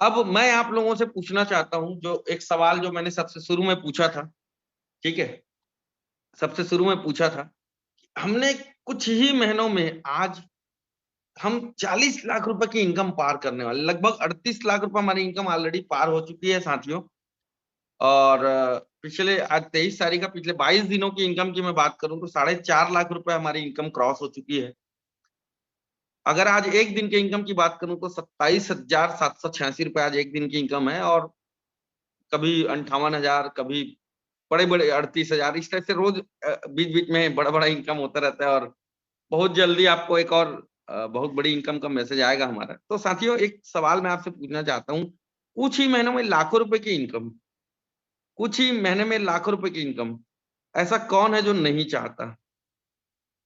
अब मैं आप लोगों से पूछना चाहता हूं, जो एक सवाल जो मैंने सबसे शुरू में पूछा था, ठीक है, सबसे शुरू में पूछा था, हमने कुछ ही महीनों में आज हम 40 लाख रुपए की इनकम पार करने वाले, लगभग 38 लाख रुपए हमारी इनकम ऑलरेडी पार हो चुकी है साथियों। और पिछले आज 23 तारीख का, पिछले 22 दिनों की इनकम की मैं बात करूं तो 4.5 लाख रुपए हमारी इनकम क्रॉस हो चुकी है। अगर आज एक दिन के इनकम की बात करूं तो 27,786 रुपए आज एक दिन की इनकम है। और कभी 58,000, कभी बड़े बड़े 38,000, इस टाइप से रोज बीच बीच में बड़ा बड़ा इनकम होता रहता है। और बहुत जल्दी आपको एक और बहुत बड़ी इनकम का मैसेज आएगा हमारा। तो साथियों, एक सवाल मैं आपसे पूछना चाहता हूँ, कुछ ही महीनों में लाखों रुपए की इनकम, कुछ ही महीने में लाखों रुपए की इनकम, ऐसा कौन है जो नहीं चाहता?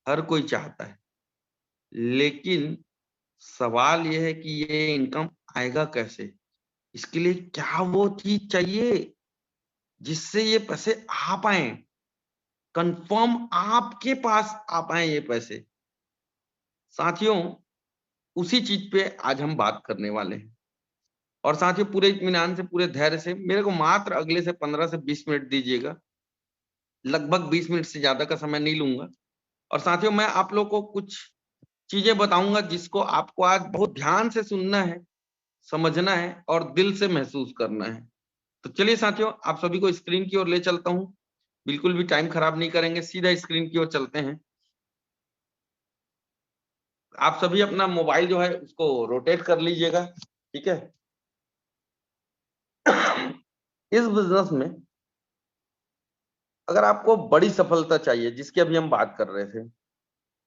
हर कोई चाहता है। लेकिन सवाल यह है कि ये इनकम आएगा कैसे? इसके लिए क्या वो चीज चाहिए जिससे ये पैसे आ पाए, कंफर्म आपके पास आ पाए ये पैसे? साथियों, उसी चीज पे आज हम बात करने वाले हैं। और साथियों, पूरे इत्मीनान से, पूरे धैर्य से मेरे को मात्र अगले से 15 से 20 मिनट दीजिएगा। लगभग 20 मिनट से ज्यादा का समय नहीं लूंगा। और साथियों, मैं आप लोग को कुछ चीजें बताऊंगा जिसको आपको आज बहुत ध्यान से सुनना है, समझना है और दिल से महसूस करना है। तो चलिए साथियों, आप सभी को स्क्रीन की ओर ले चलता हूं। बिल्कुल भी टाइम खराब नहीं करेंगे, सीधा स्क्रीन की ओर चलते हैं। आप सभी अपना मोबाइल जो है उसको रोटेट कर लीजिएगा, ठीक है। इस बिजनेस में अगर आपको बड़ी सफलता चाहिए, जिसकी अभी हम बात कर रहे थे,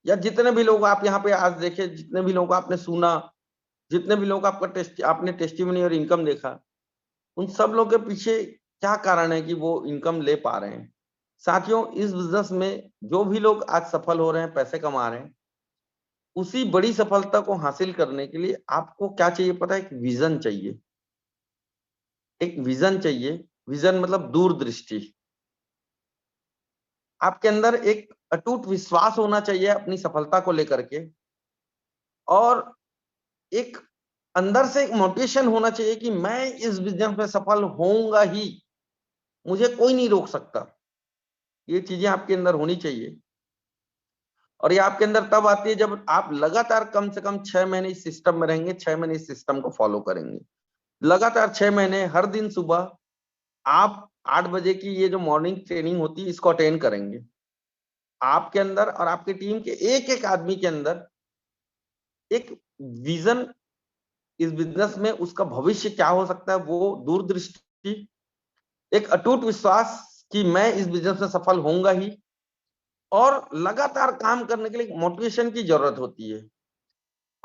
या जितने भी लोग आप यहाँ पे आज देखे, जितने भी लोग आपने सुना, जितने भी लोग आपने टेस्टिमनी और इनकम देखा, उन सब लोग के पीछे क्या कारण है कि वो इनकम ले पा रहे हैं? साथियों, इस बिजनेस में जो भी लोग आज सफल हो रहे हैं, पैसे कमा रहे हैं, उसी बड़ी सफलता को हासिल करने के लिए आपको क्या चाहिए पता है? एक विजन चाहिए। एक विजन चाहिए। विजन मतलब दूरदृष्टि। आपके अंदर एक अटूट विश्वास होना चाहिए अपनी सफलता को लेकर के। और एक अंदर से एक मोटिवेशन होना चाहिए कि मैं इस बिजनेस में सफल होऊंगा ही, मुझे कोई नहीं रोक सकता। ये चीजें आपके अंदर होनी चाहिए। और ये आपके अंदर तब आती है जब आप लगातार कम से कम 6 महीने इस सिस्टम में रहेंगे, 6 महीने इस सिस्टम को फॉलो करेंगे। लगातार 6 महीने हर दिन सुबह आप 8 बजे की ये जो मॉर्निंग ट्रेनिंग होती है, इसको अटेंड करेंगे। आपके अंदर और आपकी टीम के एक एक आदमी के अंदर एक विजन, इस बिजनेस में उसका भविष्य क्या हो सकता है, वो दूरदृष्टि, एक अटूट विश्वास कि मैं इस बिजनेस में सफल होऊंगा ही। और लगातार काम करने के लिए मोटिवेशन की जरूरत होती है।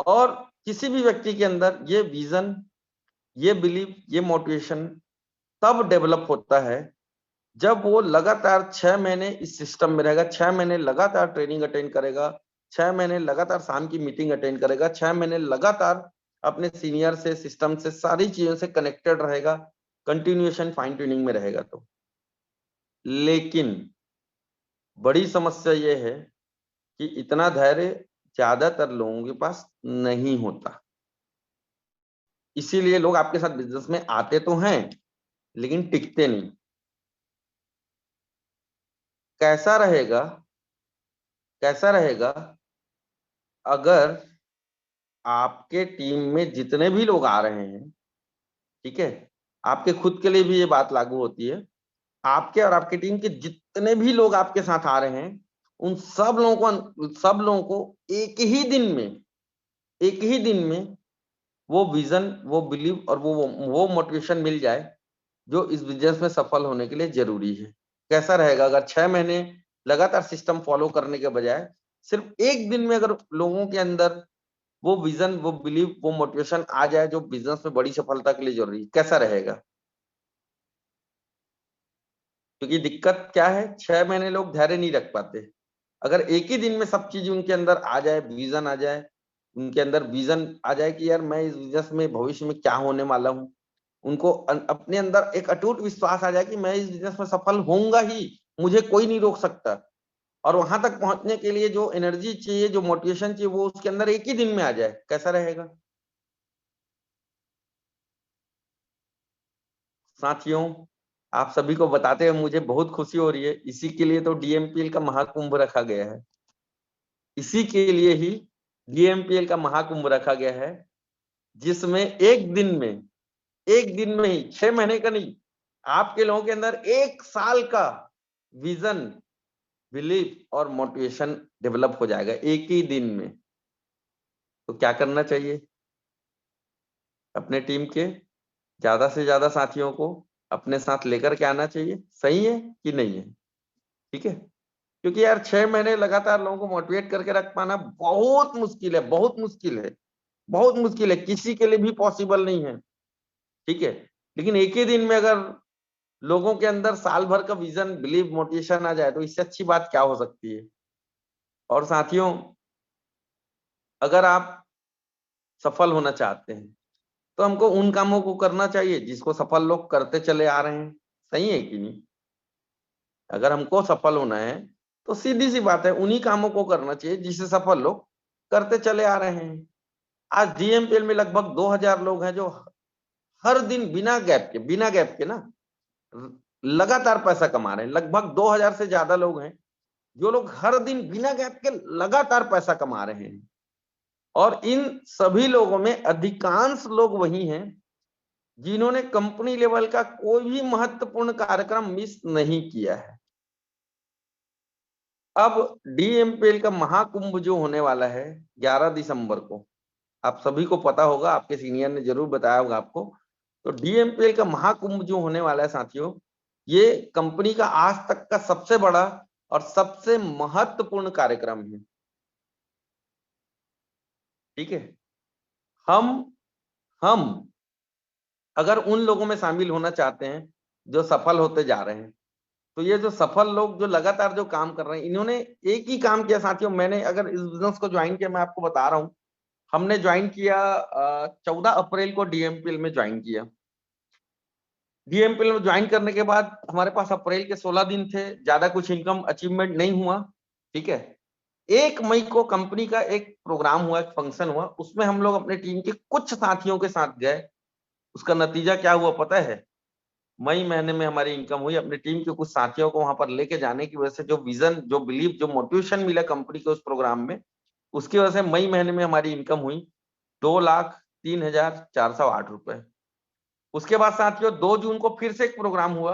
और किसी भी व्यक्ति के अंदर ये विजन, ये बिलीव, ये मोटिवेशन तब डेवलप होता है जब वो लगातार 6 महीने इस सिस्टम में रहेगा, 6 महीने लगातार ट्रेनिंग अटेंड करेगा, 6 महीने लगातार शाम की मीटिंग अटेंड करेगा, 6 महीने लगातार अपने सीनियर से, सिस्टम से, सारी चीजों से कनेक्टेड रहेगा, कंटिन्यूएशन फाइन ट्यूनिंग में रहेगा। तो लेकिन बड़ी समस्या ये है कि इतना धैर्य ज्यादातर लोगों के पास नहीं होता। इसीलिए लोग आपके साथ बिजनेस में आते तो हैं लेकिन टिकते नहीं। कैसा रहेगा, कैसा रहेगा अगर आपके टीम में जितने भी लोग आ रहे हैं, ठीक है, आपके खुद के लिए भी ये बात लागू होती है, आपके और आपके टीम के जितने भी लोग आपके साथ आ रहे हैं, उन सब लोगों को एक ही दिन में वो विजन, वो बिलीव और वो मोटिवेशन मिल जाए जो इस बिजनेस में सफल होने के लिए जरूरी है। कैसा रहेगा अगर 6 महीने लगातार सिस्टम फॉलो करने के बजाय सिर्फ एक दिन में अगर लोगों के अंदर वो विजन, वो बिलीव, वो मोटिवेशन आ जाए जो बिजनेस में बड़ी सफलता के लिए जरूरी है? कैसा रहेगा? क्योंकि दिक्कत क्या है, 6 महीने लोग धैर्य नहीं रख पाते। अगर एक ही दिन में सब चीज उनके अंदर आ जाए, विजन आ जाए, उनके अंदर विजन आ जाए कि यार मैं इस बिजनेस में भविष्य में क्या होने वाला हूँ, उनको अपने अंदर एक अटूट विश्वास आ जाए कि मैं इस बिजनेस में सफल होऊंगा ही, मुझे कोई नहीं रोक सकता। और वहां तक पहुंचने के लिए जो एनर्जी चाहिए, जो मोटिवेशन चाहिए, वो उसके अंदर एक ही दिन में आ जाए, कैसा रहेगा? साथियों, आप सभी को बताते हुए मुझे बहुत खुशी हो रही है। इसी के लिए तो डीएमपीएल का महाकुंभ रखा गया है। इसी के लिए ही डीएमपीएल का महाकुंभ रखा गया है, जिसमें एक दिन में ही 6 महीने का नहीं, आपके लोगों के अंदर 1 साल का विजन, बिलीफ और मोटिवेशन डेवलप हो जाएगा एक ही दिन में। तो क्या करना चाहिए? अपने टीम के ज्यादा से ज्यादा साथियों को अपने साथ लेकर के आना चाहिए। सही है कि नहीं है? ठीक है, क्योंकि यार 6 महीने लगातार लोगों को मोटिवेट करके रख पाना बहुत मुश्किल है, बहुत मुश्किल है, बहुत मुश्किल है, किसी के लिए भी पॉसिबल नहीं है। ठीक है, लेकिन एक ही दिन में अगर लोगों के अंदर साल भर का विजन, बिलीव, मोटिवेशन आ जाए तो इससे अच्छी बात क्या हो सकती है। और साथियों, अगर आप सफल होना चाहते हैं तो हमको उन कामों को करना चाहिए जिसको सफल लोग करते चले आ रहे हैं। सही है कि नहीं? अगर हमको सफल होना है तो सीधी सी बात है, उन्हीं कामों को करना चाहिए जिसे सफल लोग करते चले आ रहे हैं। आज डीएमपीएल में लगभग 2000 लोग हैं जो हर दिन बिना गैप के ना लगातार पैसा कमा रहे हैं। लगभग 2000 से ज्यादा लोग हैं जो लोग हर दिन बिना गैप के लगातार पैसा कमा रहे हैं। और इन सभी लोगों में अधिकांश लोग वही हैं जिन्होंने कंपनी लेवल का कोई भी महत्वपूर्ण कार्यक्रम मिस नहीं किया है। अब डीएमपीएल का महाकुंभ जो होने वाला है 11 दिसंबर को, आप सभी को पता होगा, आपके सीनियर ने जरूर बताया होगा आपको। तो डीएमपीएल का महाकुंभ जो होने वाला है साथियों, ये कंपनी का आज तक का सबसे बड़ा और सबसे महत्वपूर्ण कार्यक्रम है। ठीक है, हम हम अगर उन लोगों में शामिल होना चाहते हैं जो सफल होते जा रहे हैं, तो ये जो सफल लोग जो लगातार जो काम कर रहे हैं, इन्होंने एक ही काम किया साथियों। मैंने अगर इस बिजनेस को ज्वाइन किया, मैं आपको बता रहा हूं, हमने ज्वाइन किया 14 अप्रैल को डीएमपीएल में ज्वाइन किया। डीएमपीएल में ज्वाइन करने के बाद हमारे पास अप्रैल के 16 दिन थे, ज्यादा कुछ इनकम अचीवमेंट नहीं हुआ। ठीक है, 1 मई को कंपनी का एक प्रोग्राम हुआ, एक फंक्शन हुआ, उसमें हम लोग अपने टीम के कुछ साथियों के साथ गए। उसका नतीजा क्या हुआ पता है? मई महीने में हमारी इनकम हुई। अपने टीम के कुछ साथियों को वहां पर लेके जाने की वजह से जो विजन, जो बिलीव, जो मोटिवेशन मिला कंपनी के उस प्रोग्राम में, उसकी वजह से मई महीने में हमारी इनकम हुई 2,03,408 रुपए। उसके बाद साथियों 2 जून को फिर से एक प्रोग्राम हुआ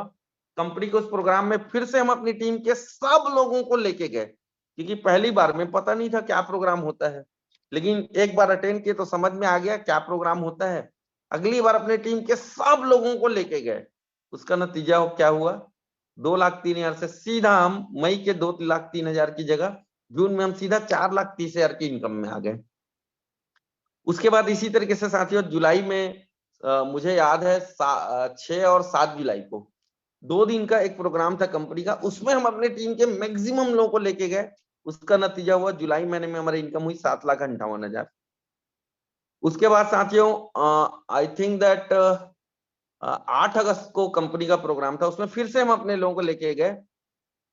कंपनी के। उस प्रोग्राम में फिर से हम अपनी टीम के सब लोगों को लेके गए, क्योंकि पहली बार में पता नहीं था क्या प्रोग्राम होता है, लेकिन एक बार अटेंड किए तो समझ में आ गया क्या प्रोग्राम होता है। अगली बार अपने टीम के सब लोगों को लेके गए। उसका नतीजा क्या हुआ? 2,03,000 से सीधा हम मई के 2,03,000 की जगह जून में हम सीधा 4,30,000 की इनकम में आ गए। उसके बाद इसी तरीके से साथियों जुलाई में मुझे याद है 6 और 7 जुलाई को 2 दिन का एक प्रोग्राम था कंपनी का, उसमें हम अपने टीम के मैक्सिमम लोगों को लेके गए। उसका नतीजा हुआ जुलाई महीने में हमारी इनकम हुई 7,58,000। उसके बाद साथियों आई थिंक दैट 8 अगस्त को कंपनी का प्रोग्राम था, उसमें फिर से हम अपने लोगों को लेके गए।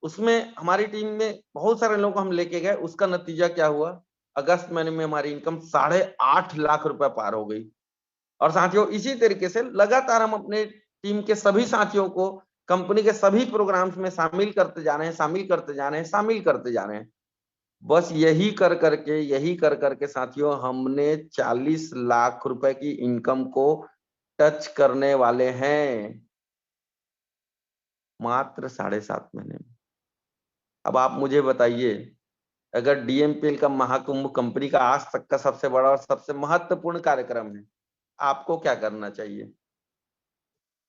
उसमें हमारी टीम में बहुत सारे लोगों को हम लेके गए। उसका नतीजा क्या हुआ? अगस्त महीने में हमारी इनकम 8.5 लाख रुपए पार हो गई। और साथियों इसी तरीके से लगातार हम अपने टीम के सभी साथियों को कंपनी के सभी प्रोग्राम्स में शामिल करते जा रहे हैं, शामिल करते जा रहे हैं, शामिल करते जा रहे हैं। बस यही कर करके साथियों हमने 40 लाख रुपए की इनकम को टच करने वाले हैं मात्र 7.5 महीने में। अब आप मुझे बताइए, अगर डीएमपीएल का महाकुंभ कंपनी का आज तक का सबसे बड़ा और सबसे महत्वपूर्ण कार्यक्रम है, आपको क्या करना चाहिए?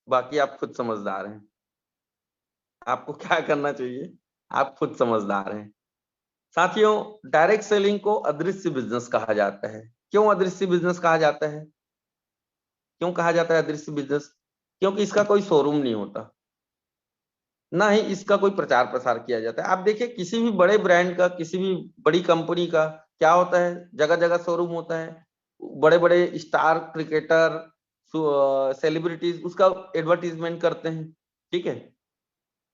बाकी आप खुद समझदार हैं, आपको क्या करना चाहिए, आप खुद समझदार हैं। साथियों, डायरेक्ट सेलिंग को अदृश्य बिजनेस कहा जाता है। क्यों अदृश्य बिजनेस कहा जाता है? क्यों कहा जाता है अदृश्य बिजनेस? क्योंकि इसका कोई शोरूम नहीं होता, ना ही इसका कोई प्रचार प्रसार किया जाता है। आप देखिए किसी भी बड़े ब्रांड का, किसी भी बड़ी कंपनी का क्या होता है, जगह जगह शोरूम होता है। बड़े बड़े स्टार क्रिकेटर, सेलिब्रिटीज उसका एडवर्टीजमेंट करते हैं। ठीक है,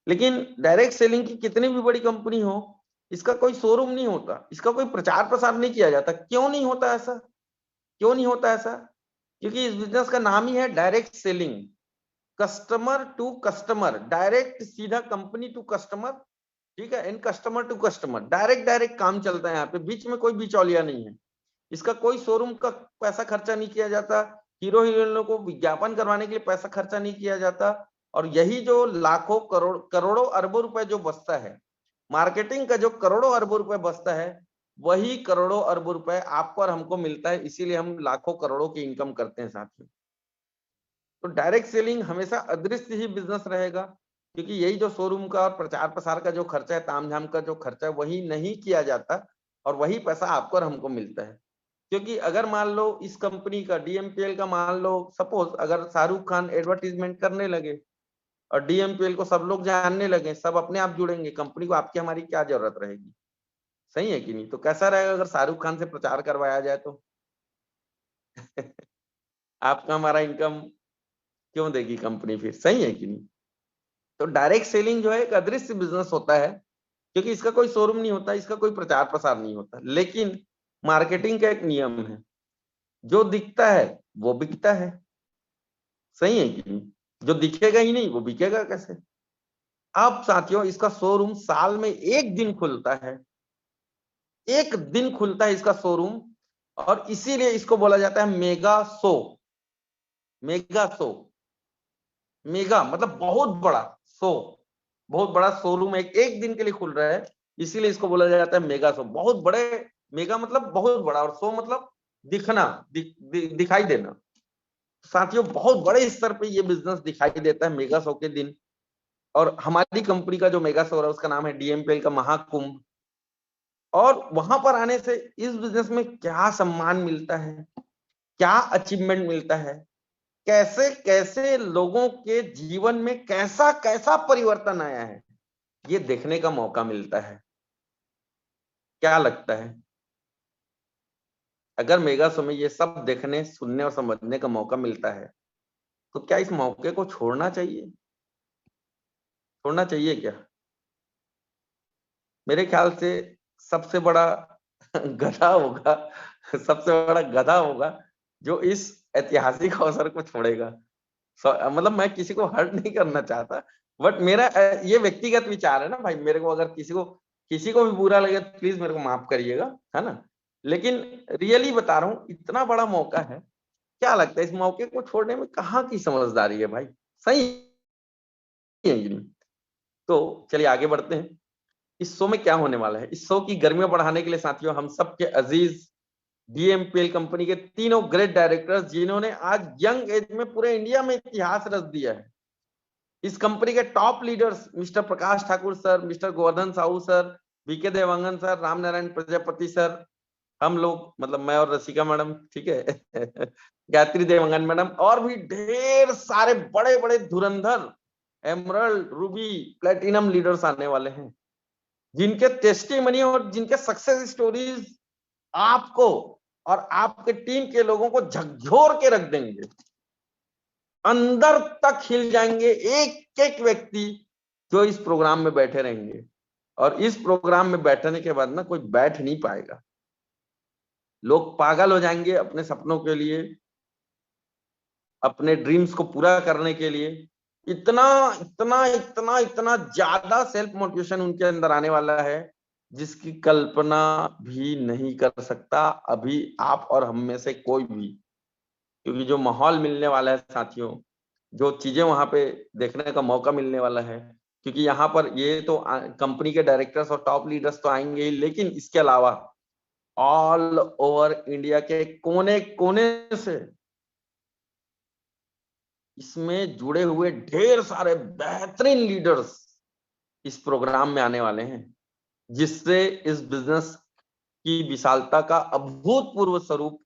लेकिन डायरेक्ट सेलिंग की कितनी भी बड़ी कंपनी हो, इसका कोई शोरूम नहीं होता, इसका कोई प्रचार प्रसार नहीं किया जाता। क्यों नहीं होता ऐसा? क्यों नहीं होता ऐसा? क्योंकि इस बिजनेस का नाम ही है direct selling. Customer to customer, direct सीधा कंपनी टू कस्टमर, ठीक है, इन कस्टमर टू कस्टमर, डायरेक्ट काम चलता है यहाँ पे, बीच में कोई बिचौलिया नहीं है। इसका कोई शोरूम का पैसा खर्चा नहीं किया जाता, हीरो हीरोइनों को विज्ञापन करवाने के लिए पैसा खर्चा नहीं किया जाता। और यही जो लाखों करोड़ों अरबों रुपए जो बचता है, मार्केटिंग का जो करोड़ों अरबों रुपए बचता है, वही करोड़ों अरबों रुपए आपको और हमको मिलता है, इसीलिए हम लाखों करोड़ों की इनकम करते हैं साथियों। तो डायरेक्ट सेलिंग हमेशा अदृश्य ही बिजनेस रहेगा, क्योंकि यही जो शोरूम का और प्रचार प्रसार का जो खर्चा है, तामझाम का जो खर्चा है, वही नहीं किया जाता और वही पैसा आपको और हमको मिलता है। क्योंकि अगर मान लो इस कंपनी का डीएमपीएल का, मान लो सपोज अगर शाहरुख खान एडवर्टीजमेंट करने लगे और डीएमपीएल को सब लोग जानने लगे, सब अपने आप जुड़ेंगे, कंपनी को आपकी हमारी क्या जरूरत रहेगी? सही है कि नहीं? तो कैसा रहेगा अगर शाहरुख खान से प्रचार करवाया जाए तो? आपका हमारा इनकम क्यों देगी कंपनी फिर? सही है कि नहीं? तो डायरेक्ट सेलिंग जो है एक अदृश्य बिजनेस होता है, क्योंकि इसका कोई शोरूम नहीं होता, इसका कोई प्रचार प्रसार नहीं होता, लेकिन मार्केटिंग का एक नियम है, जो दिखता है वो बिकता है। सही है कि नहीं? जो दिखेगा ही नहीं वो बिकेगा कैसे? अब साथियों इसका शोरूम साल में एक दिन खुलता है, एक दिन खुलता है इसका शोरूम, और इसीलिए इसको बोला जाता है mega show. Mega show, mega मतलब बहुत बड़ा, शो बहुत बड़ा शोरूम एक दिन के लिए खुल रहा है, इसीलिए इसको बोला जाता है मेगा शो। बहुत बड़े, मेगा मतलब बहुत बड़ा और शो मतलब दिखना, दिखाई देना। साथियों बहुत बड़े स्तर पे ये बिजनेस दिखाई देता है मेगा शो के दिन। और हमारी कंपनी का जो मेगा शो है उसका नाम है डीएमपीएल का महाकुंभ। और वहां पर आने से इस बिजनेस में क्या सम्मान मिलता है, क्या अचीवमेंट मिलता है, कैसे कैसे लोगों के जीवन में कैसा कैसा परिवर्तन आया है, ये देखने का मौका मिलता है। क्या लगता है? अगर मेगा शो में ये सब देखने, सुनने और समझने का मौका मिलता है, तो क्या इस मौके को छोड़ना चाहिए? छोड़ना चाहिए क्या? मेरे ख्याल से सबसे बड़ा गधा होगा, सबसे बड़ा गधा होगा जो इस ऐतिहासिक अवसर को छोड़ेगा। मतलब मैं किसी को हर्ट नहीं करना चाहता, बट मेरा ये व्यक्तिगत विचार है ना भाई। मेरे को अगर किसी को भी बुरा लगे तो प्लीज मेरे को माफ करिएगा, है ना? लेकिन रियली बता रहा हूँ, इतना बड़ा मौका है, क्या लगता है इस मौके को छोड़ने में कहाँ की समझदारी है भाई? सही है कि नहीं? तो चलिए आगे बढ़ते हैं। इस शो में क्या होने वाला है? इस शो की गर्मियां बढ़ाने के लिए साथियों हम सबके अजीज डीएमपीएल कंपनी के तीनों ग्रेट डायरेक्टर्स, जिन्होंने आज यंग एज में पूरे इंडिया में इतिहास रच दिया है, इस कंपनी के top leaders mister Prakash Thakur sir, mister Govardhan Sahu sir, BK Dewangan sir, Ram Narayan Prajapati sir, हम लोग मतलब मैं और रसिका मैडम, ठीक है, गायत्री देवांगन मैडम, और भी ढेर सारे बड़े बड़े धुरंधर एमरल्ड, रूबी, प्लेटिनम लीडर्स आने वाले हैं, जिनके टेस्टिमनी और जिनके सक्सेस स्टोरीज आपको और आपके टीम के लोगों को झकझोर के रख देंगे, अंदर तक हिल जाएंगे एक एक व्यक्ति जो इस प्रोग्राम में बैठे रहेंगे। और इस प्रोग्राम में बैठने के बाद ना कोई बैठ नहीं पाएगा, लोग पागल हो जाएंगे अपने सपनों के लिए, अपने ड्रीम्स को पूरा करने के लिए। इतना इतना इतना इतना ज्यादा सेल्फ मोटिवेशन उनके अंदर आने वाला है, जिसकी कल्पना भी नहीं कर सकता अभी आप और हम में से कोई भी। क्योंकि जो माहौल मिलने वाला है साथियों, जो चीजें वहां पे देखने का मौका मिलने वाला है, क्योंकि यहाँ पर ये तो कंपनी के डायरेक्टर्स और टॉप लीडर्स तो आएंगे ही, लेकिन इसके अलावा ऑल ओवर इंडिया के कोने कोने से इसमें जुड़े हुए ढेर सारे बेहतरीन लीडर्स इस प्रोग्राम में आने वाले हैं, जिससे इस बिजनेस की विशालता का अभूतपूर्व स्वरूप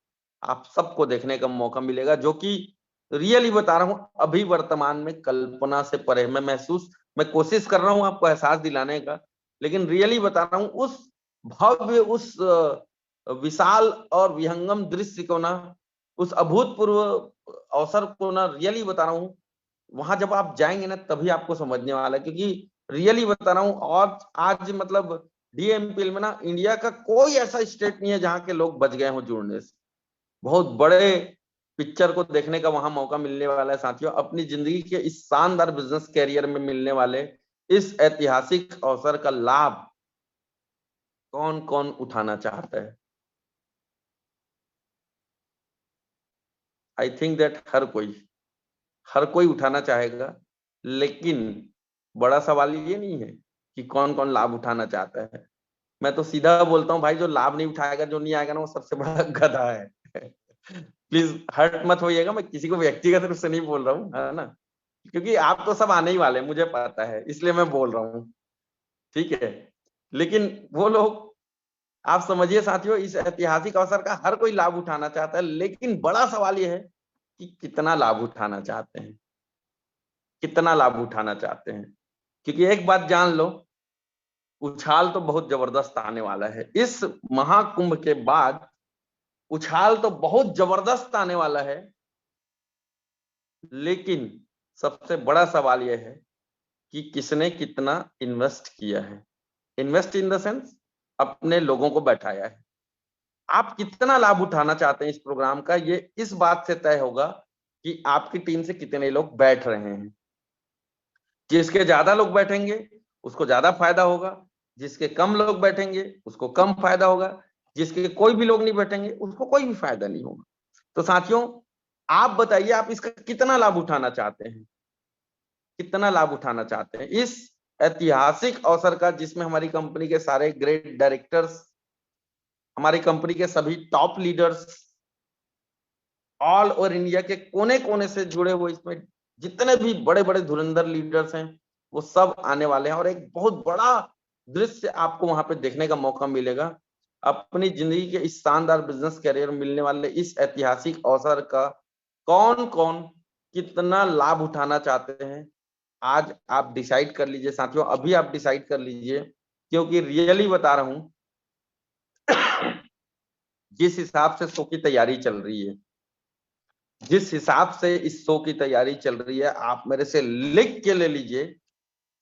आप सबको देखने का मौका मिलेगा, जो कि रियली बता रहा हूं अभी वर्तमान में कल्पना से परे। मैं कोशिश कर रहा हूं आपको एहसास दिलाने का, लेकिन रियली बता रहा हूं उस भव्य, उस विशाल और विहंगम दृश्य को ना, उस अभूतपूर्व अवसर को ना, रियली बता रहा हूं, वहां जब आप जाएंगे ना तभी आपको समझने वाला है। क्योंकि रियली बता रहा हूं, और आज मतलब डीएमपीएल में ना इंडिया का कोई ऐसा स्टेट नहीं है जहां के लोग बच गए हों जुड़ने से। बहुत बड़े पिक्चर को देखने का वहां मौका मिलने वाला है साथियों। अपनी जिंदगी के इस शानदार बिजनेस कैरियर में मिलने वाले इस ऐतिहासिक अवसर का लाभ कौन कौन उठाना चाहता है? आई थिंक दैट हर कोई उठाना चाहेगा, लेकिन बड़ा सवाल ये नहीं है कि कौन कौन लाभ उठाना चाहता है। मैं तो सीधा बोलता हूँ भाई, जो लाभ नहीं उठाएगा, जो नहीं आएगा ना, वो सबसे बड़ा गधा है। प्लीज हर्ट मत होइएगा, मैं किसी को व्यक्तिगत रूप से नहीं बोल रहा हूँ, है ना, क्योंकि आप तो सब आने ही वाले हैं, मुझे पता है, इसलिए मैं बोल रहा हूँ, ठीक है। लेकिन वो लोग, आप समझिए साथियों, इस ऐतिहासिक अवसर का हर कोई लाभ उठाना चाहता है, लेकिन बड़ा सवाल यह है कि कितना लाभ उठाना चाहते हैं, कितना लाभ उठाना चाहते हैं। क्योंकि एक बात जान लो, उछाल तो बहुत जबरदस्त आने वाला है इस महाकुंभ के बाद। उछाल तो बहुत जबरदस्त आने वाला है, लेकिन सबसे बड़ा सवाल यह है कि किसने कितना इन्वेस्ट किया है। इन्वेस्ट इन द सेंस, अपने लोगों को बैठाया है। आप कितना लाभ उठाना चाहते हैं इस प्रोग्राम का, ये इस बात से तय होगा कि आपकी टीम से कितने लोग बैठ रहे हैं। जिसके ज्यादा लोग बैठेंगे उसको ज्यादा फायदा होगा, जिसके कम लोग बैठेंगे उसको कम फायदा होगा, जिसके कोई भी लोग नहीं बैठेंगे उसको कोई भी फायदा नहीं होगा। तो साथियों, आप बताइए, आप इसका कितना लाभ उठाना चाहते हैं, कितना लाभ उठाना चाहते हैं इस ऐतिहासिक अवसर का, जिसमें हमारी कंपनी के सारे ग्रेट डायरेक्टर्स, हमारी कंपनी के सभी top leaders, all over India के कोने कोने से जुड़े हुए, इसमें जितने भी बड़े बड़े धुरंधर लीडर्स हैं वो सब आने वाले हैं, और एक बहुत बड़ा दृश्य आपको वहां पे देखने का मौका मिलेगा। अपनी जिंदगी के इस शानदार बिजनेस करियर में मिलने वाले इस ऐतिहासिक अवसर का कौन कौन कितना लाभ उठाना चाहते हैं, आज आप डिसाइड कर लीजिए साथियों, अभी आप डिसाइड कर लीजिए। क्योंकि रियली बता रहा हूं, जिस हिसाब से शो की तैयारी चल रही है, जिस हिसाब से इस शो की तैयारी चल रही है, आप मेरे से लिख के ले लीजिए,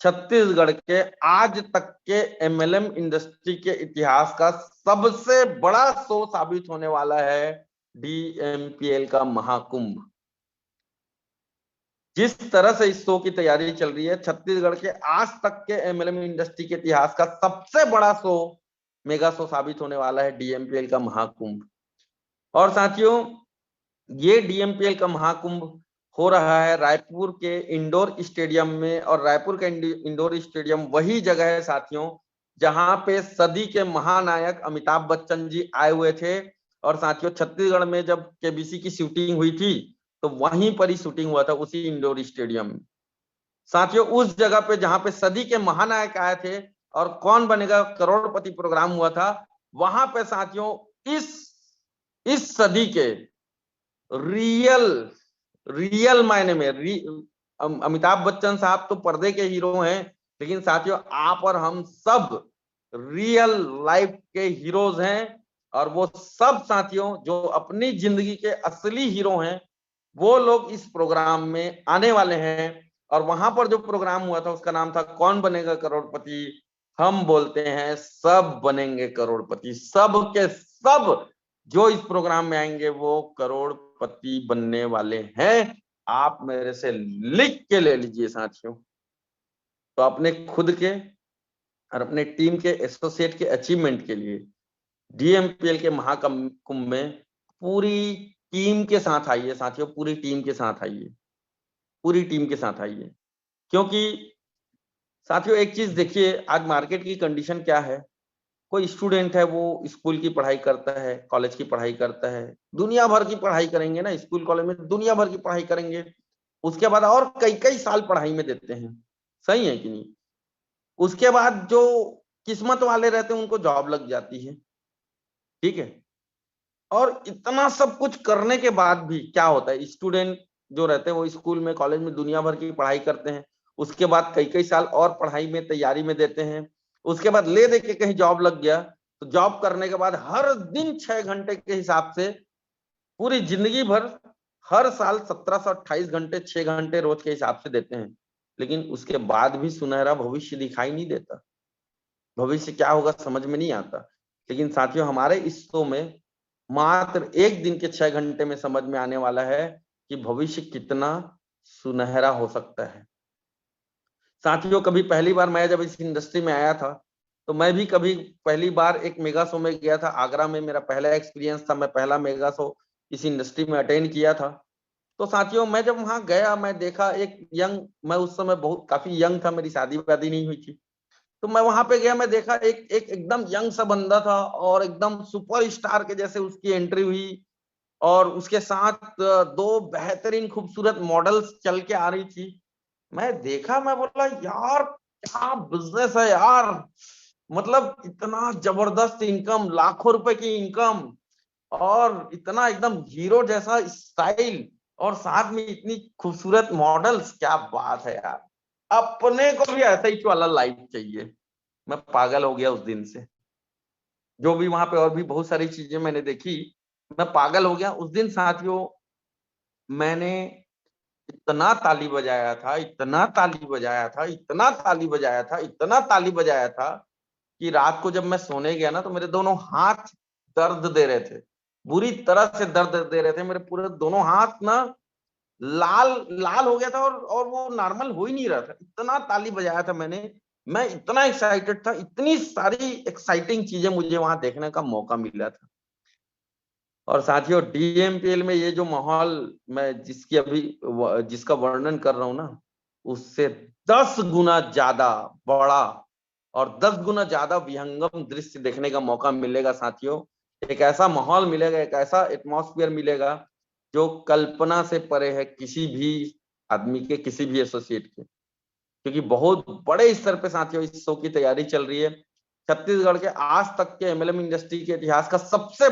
छत्तीसगढ़ के आज तक के एमएलएम इंडस्ट्री के इतिहास का सबसे बड़ा शो साबित होने वाला है डीएमपीएल का महाकुंभ। जिस तरह से इस शो की तैयारी चल रही है, छत्तीसगढ़ के आज तक के एमएलएम इंडस्ट्री के इतिहास का सबसे बड़ा शो, मेगा शो साबित होने वाला है डीएमपीएल का महाकुंभ। और साथियों, ये डीएमपीएल का महाकुंभ हो रहा है रायपुर के इंडोर स्टेडियम में, और रायपुर का इंडोर स्टेडियम वही जगह है साथियों जहां पे सदी के महानायक अमिताभ बच्चन जी आए हुए थे। और साथियों, छत्तीसगढ़ में जब केबीसी की शूटिंग हुई थी तो वहीं पर ही शूटिंग हुआ था, उसी इंडोर स्टेडियम में साथियों, उस जगह पे जहां पे सदी के महानायक आए थे और कौन बनेगा करोड़पति प्रोग्राम हुआ था। वहां पे साथियों, इस सदी के रियल रियल मायने में अमिताभ बच्चन साहब तो पर्दे के हीरो हैं, लेकिन साथियों आप और हम सब रियल लाइफ के हीरोज हैं। और वो सब साथियों जो अपनी जिंदगी के असली हीरो हैं, वो लोग इस प्रोग्राम में आने वाले हैं। और वहां पर जो प्रोग्राम हुआ था उसका नाम था कौन बनेगा करोड़पति। हम बोलते हैं सब बनेंगे करोड़पति, सब के सब जो इस प्रोग्राम में आएंगे वो करोड़पति बनने वाले हैं। आप मेरे से लिख के ले लीजिए साथियों। तो अपने खुद के और अपने टीम के एसोसिएट के अचीवमेंट के लिए डीएमपीएल के महाकुंभ में पूरी टीम के साथ आइए साथियों, पूरी टीम के साथ आइए, पूरी टीम के साथ आइए। क्योंकि साथियों एक चीज देखिए, आज मार्केट की कंडीशन क्या है। कोई स्टूडेंट है, वो स्कूल की पढ़ाई करता है, कॉलेज की पढ़ाई करता है, दुनिया भर की पढ़ाई करेंगे ना, स्कूल कॉलेज में दुनिया भर की पढ़ाई करेंगे, उसके बाद और कई कई साल पढ़ाई में देते हैं, सही है कि नहीं। उसके बाद जो किस्मत वाले रहते हैं उनको जॉब लग जाती है, ठीक है। और इतना सब कुछ करने के बाद भी क्या होता है, स्टूडेंट जो रहते हैं वो स्कूल में कॉलेज में दुनिया भर की पढ़ाई करते हैं, उसके बाद कई कई साल और पढ़ाई में तैयारी में देते हैं, उसके बाद ले दे के कहीं जॉब लग गया, तो जॉब करने के बाद हर दिन 6 घंटे के हिसाब से पूरी जिंदगी भर हर साल 1728 घंटे 6 घंटे रोज के हिसाब से देते हैं। लेकिन उसके बाद भी सुनहरा भविष्य दिखाई नहीं देता, भविष्य क्या होगा समझ में नहीं आता। लेकिन साथियों हमारे इस शो में मात्र एक दिन के 6 घंटे में समझ में आने वाला है कि भविष्य कितना सुनहरा हो सकता है। साथियों, कभी पहली बार मैं जब इस इंडस्ट्री में आया था, तो मैं भी कभी पहली बार एक मेगा शो में गया था। आगरा में मेरा पहला एक्सपीरियंस था, मैं पहला मेगा शो इस इंडस्ट्री में अटेंड किया था। तो साथियों, मैं जब वहां गया, मैं देखा एक यंग, मैं उस समय बहुत काफी यंग था, मेरी शादी वादी नहीं हुई थी। तो मैं वहां पे गया, मैं देखा एक एक एकदम यंग सा बंदा था और एकदम सुपर स्टार के जैसे उसकी एंट्री हुई, और उसके साथ दो बेहतरीन खूबसूरत मॉडल्स चल के आ रही थी। मैं देखा, मैं बोला यार क्या बिजनेस है यार, मतलब इतना जबरदस्त इनकम, लाखों रुपए की इनकम, और इतना एकदम हीरो जैसा स्टाइल, और साथ में इतनी खूबसूरत मॉडल्स, क्या बात है यार। अपने को भी ऐसा ही वाला लाइफ चाहिए। मैं पागल हो गया उस दिन से। जो भी वहां पे और भी बहुत सारी चीजें मैंने देखी, मैं पागल हो गया उस दिन साथियों। मैंने इतना ताली बजाया था, इतना ताली बजाया था, इतना ताली बजाया था, इतना ताली बजाया था कि रात को जब मैं सोने गया ना, तो मेरे दोनों हाथ दर्द दे रहे थे, बुरी तरह से दर्द दे रहे थे। मेरे पूरे दोनों हाथ ना लाल लाल हो गया था, और वो नॉर्मल हो ही नहीं रहा था, इतना ताली बजाया था मैंने। मैं इतना एक्साइटेड था, इतनी सारी एक्साइटिंग चीजें मुझे वहां देखने का मौका मिला था। और साथियों, डीएमपीएल में ये जो माहौल मैं जिसकी अभी जिसका वर्णन कर रहा हूं ना, उससे 10 गुना ज्यादा बड़ा और 10 गुना ज्यादा विहंगम दृश्य देखने का मौका मिलेगा साथियों। एक ऐसा माहौल मिलेगा, एक ऐसा एटमॉस्फेयर मिलेगा जो कल्पना से परे है किसी भी आदमी के, किसी भी एसोसिएट के। क्योंकि बहुत बड़े स्तर पे साथियों इस शो की तैयारी चल रही है। छत्तीसगढ़ के आज तक के एमएलएम इंडस्ट्री के इतिहास का सबसे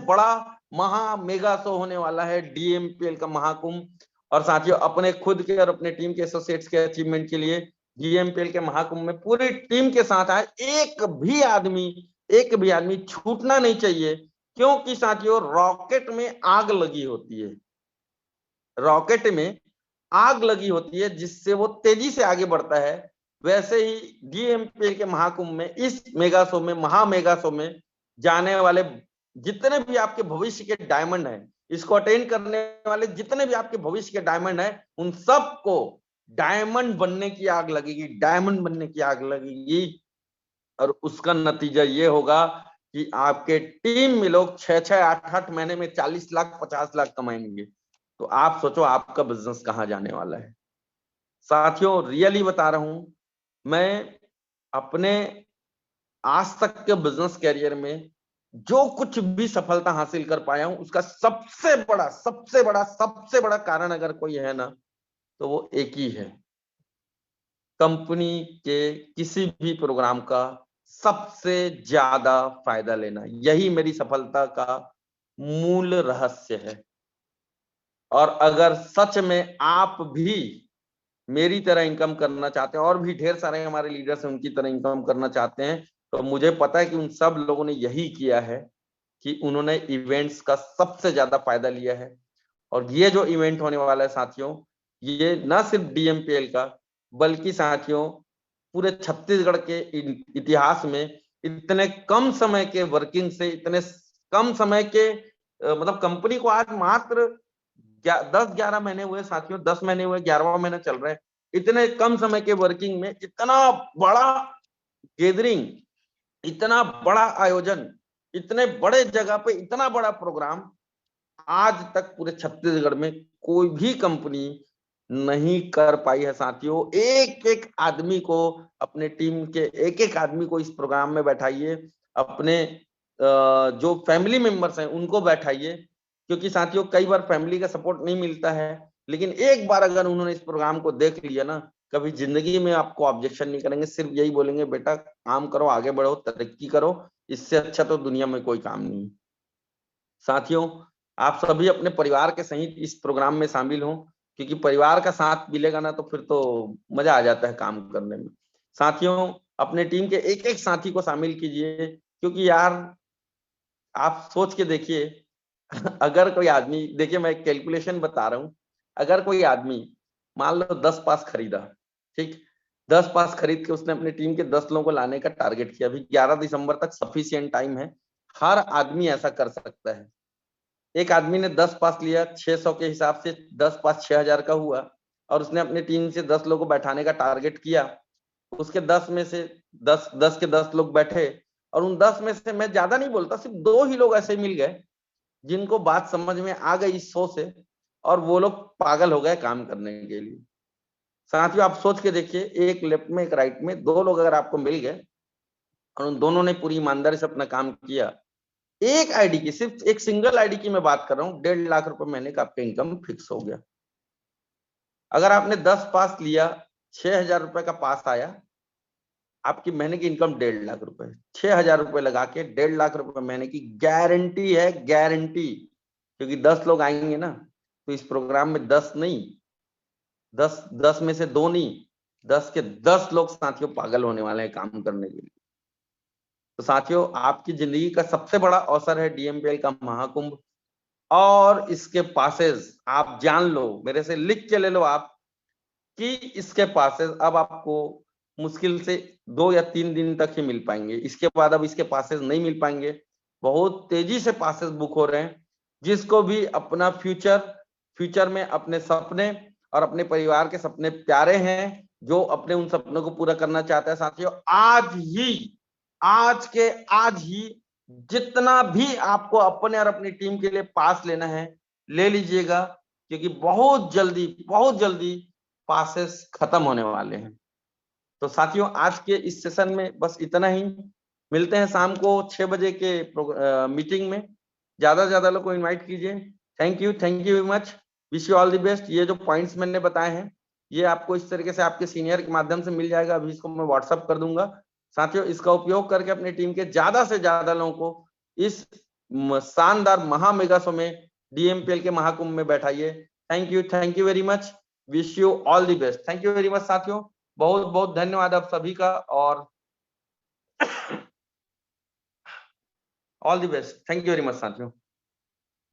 बड़ा महा मेगा शो होने वाला है डीएमपीएल का महाकुंभ। और साथियों, अपने खुद के और अपने टीम के एसोसिएट्स के अचीवमेंट के लिए डीएमपीएल के महाकुंभ में पूरी टीम के साथ आए, एक भी आदमी छूटना नहीं चाहिए। क्योंकि साथियों, रॉकेट में आग लगी होती है, रॉकेट में आग लगी होती है जिससे वो तेजी से आगे बढ़ता है। वैसे ही डीएमपीएल के महाकुंभ में, इस मेगा शो में, महा मेगा शो में जाने वाले जितने भी आपके भविष्य के डायमंड हैं, इसको अटेंड करने वाले जितने भी आपके भविष्य के डायमंड हैं, उन सबको डायमंड बनने की आग लगेगी, डायमंड बनने की आग लगेगी। और उसका नतीजा ये होगा कि आपके टीम में लोग 6-6, 8-8 महीने में 40 लाख 50 लाख कमाएंगे। तो आप सोचो आपका बिजनेस कहां जाने वाला है। साथियों, रियली बता रहा हूं, मैं अपने आज तक के बिजनेस कैरियर में जो कुछ भी सफलता हासिल कर पाया हूं, उसका सबसे बड़ा कारण अगर कोई है ना, तो वो एक ही है, कंपनी के किसी भी प्रोग्राम का सबसे ज्यादा फायदा लेना। यही मेरी सफलता का मूल रहस्य है। और अगर सच में आप भी मेरी तरह इनकम करना चाहते हैं, और भी ढेर सारे हमारे लीडर्स हैं उनकी तरह इनकम करना चाहते हैं, तो मुझे पता है कि उन सब लोगों ने यही किया है कि उन्होंने इवेंट्स का सबसे ज्यादा फायदा लिया है। और ये जो इवेंट होने वाला है साथियों, ये ना सिर्फ डीएमपीएल का, बल्कि साथियों पूरे छत्तीसगढ़ के इतिहास में इतने कम समय के वर्किंग से, इतने कम समय के मतलब कंपनी को आज मात्र 10-11 महीने हुए साथियों, 10 महीने हुए, 11वां महीना चल रहा है। इतने कम समय के वर्किंग में इतना बड़ा गैदरिंग, इतना बड़ा आयोजन, इतने बड़े जगह पे इतना बड़ा प्रोग्राम आज तक पूरे छत्तीसगढ़ में कोई भी कंपनी नहीं कर पाई है साथियों। एक एक आदमी को, अपने टीम के एक एक आदमी को इस प्रोग्राम में बैठाइए, अपने जो फैमिली मेंबर्स हैं उनको बैठाइए। क्योंकि साथियों, कई बार फैमिली का सपोर्ट नहीं मिलता है, लेकिन एक बार अगर उन्होंने इस प्रोग्राम को देख लिया ना, कभी जिंदगी में आपको ऑब्जेक्शन नहीं करेंगे, सिर्फ यही बोलेंगे बेटा काम करो, आगे बढ़ो, तरक्की करो, इससे अच्छा तो दुनिया में कोई काम नहीं। साथियों, आप सभी अपने परिवार के सहित इस प्रोग्राम में शामिल हों, क्योंकि परिवार का साथ मिलेगा ना, तो फिर तो मजा आ जाता है काम करने में। साथियों, अपने टीम के एक एक साथी को शामिल कीजिए, क्योंकि यार आप सोच के देखिए अगर कोई आदमी, देखिए मैं कैलकुलेशन बता रहा हूं, अगर कोई आदमी मान लो 10 पास खरीदा, ठीक, 10 पास खरीद के उसने अपनी टीम के 10 लोगों को लाने का टारगेट किया, अभी 11 दिसंबर तक सफिशियंट टाइम है। हर आदमी ऐसा कर सकता है। एक आदमी ने 10 पास लिया, 600 के हिसाब से 10 पास 6000 का हुआ, और उसने अपनी टीम से 10 लोगों को बैठाने का टारगेट किया। उसके 10 में से 10 के 10 लोग बैठे, और उन 10 में से मैं ज्यादा नहीं बोलता, सिर्फ 2 ही लोग ऐसे मिल गए जिनको बात समझ में आ गई इस शो से, और वो लोग पागल हो गए काम करने के लिए। साथियों आप सोच के देखिए, एक लेफ्ट में एक राइट में 2 लोग अगर आपको मिल गए और उन दोनों ने पूरी ईमानदारी से अपना काम किया, एक आईडी की, सिर्फ एक सिंगल आईडी की मैं बात कर रहा हूँ, 1.5 लाख रुपए महीने का आपका इनकम फिक्स हो गया। अगर आपने 10 पास लिया, 6000 रुपए का पास आया, आपकी महीने की इनकम 1.5 लाख रुपए, 6000 रुपए लगा के 1.5 लाख रुपए महीने की गारंटी है, गारंटी। क्योंकि 10 लोग आएंगे ना, तो इस प्रोग्राम में 10 नहीं, 10 में से 2 नहीं, 10 के 10 लोग साथियों पागल होने वाले हैं काम करने के लिए। तो साथियों आपकी जिंदगी का सबसे बड़ा अवसर है डीएमपीएल का महाकुंभ, और इसके पासेस आप जान लो, मेरे से लिख के ले लो आप, कि इसके पासेस अब आपको मुश्किल से 2 या 3 दिन तक ही मिल पाएंगे। इसके बाद अब इसके पासेस नहीं मिल पाएंगे। बहुत तेजी से पासेस बुक हो रहे हैं। जिसको भी अपना फ्यूचर में अपने सपने और अपने परिवार के सपने प्यारे हैं, जो अपने उन सपनों को पूरा करना चाहता है, साथियों आज ही जितना भी आपको अपने और अपनी टीम के लिए पास लेना है ले लीजिएगा, क्योंकि बहुत जल्दी पासेस खत्म होने वाले हैं। तो साथियों आज के इस सेशन में बस इतना ही। मिलते हैं शाम को 6 बजे के मीटिंग में। ज्यादा से ज्यादा लोग को इनवाइट कीजिए। Thank you very much, wish you all the best. ये जो पॉइंट्स मैंने बताए हैं, ये आपको इस तरीके से आपके सीनियर के माध्यम से मिल जाएगा। अभी इसको मैं व्हाट्सअप कर दूंगा। साथियों इसका उपयोग करके अपनी टीम के ज्यादा से ज्यादा लोगों को इस शानदार महा मेगा शो में, डीएमपीएल के महाकुंभ में बैठाइए। Thank you very much, wish you all the best. Thank you very much साथियों, बहुत बहुत धन्यवाद आप सभी का, और all the best. Thank you very much साथियों।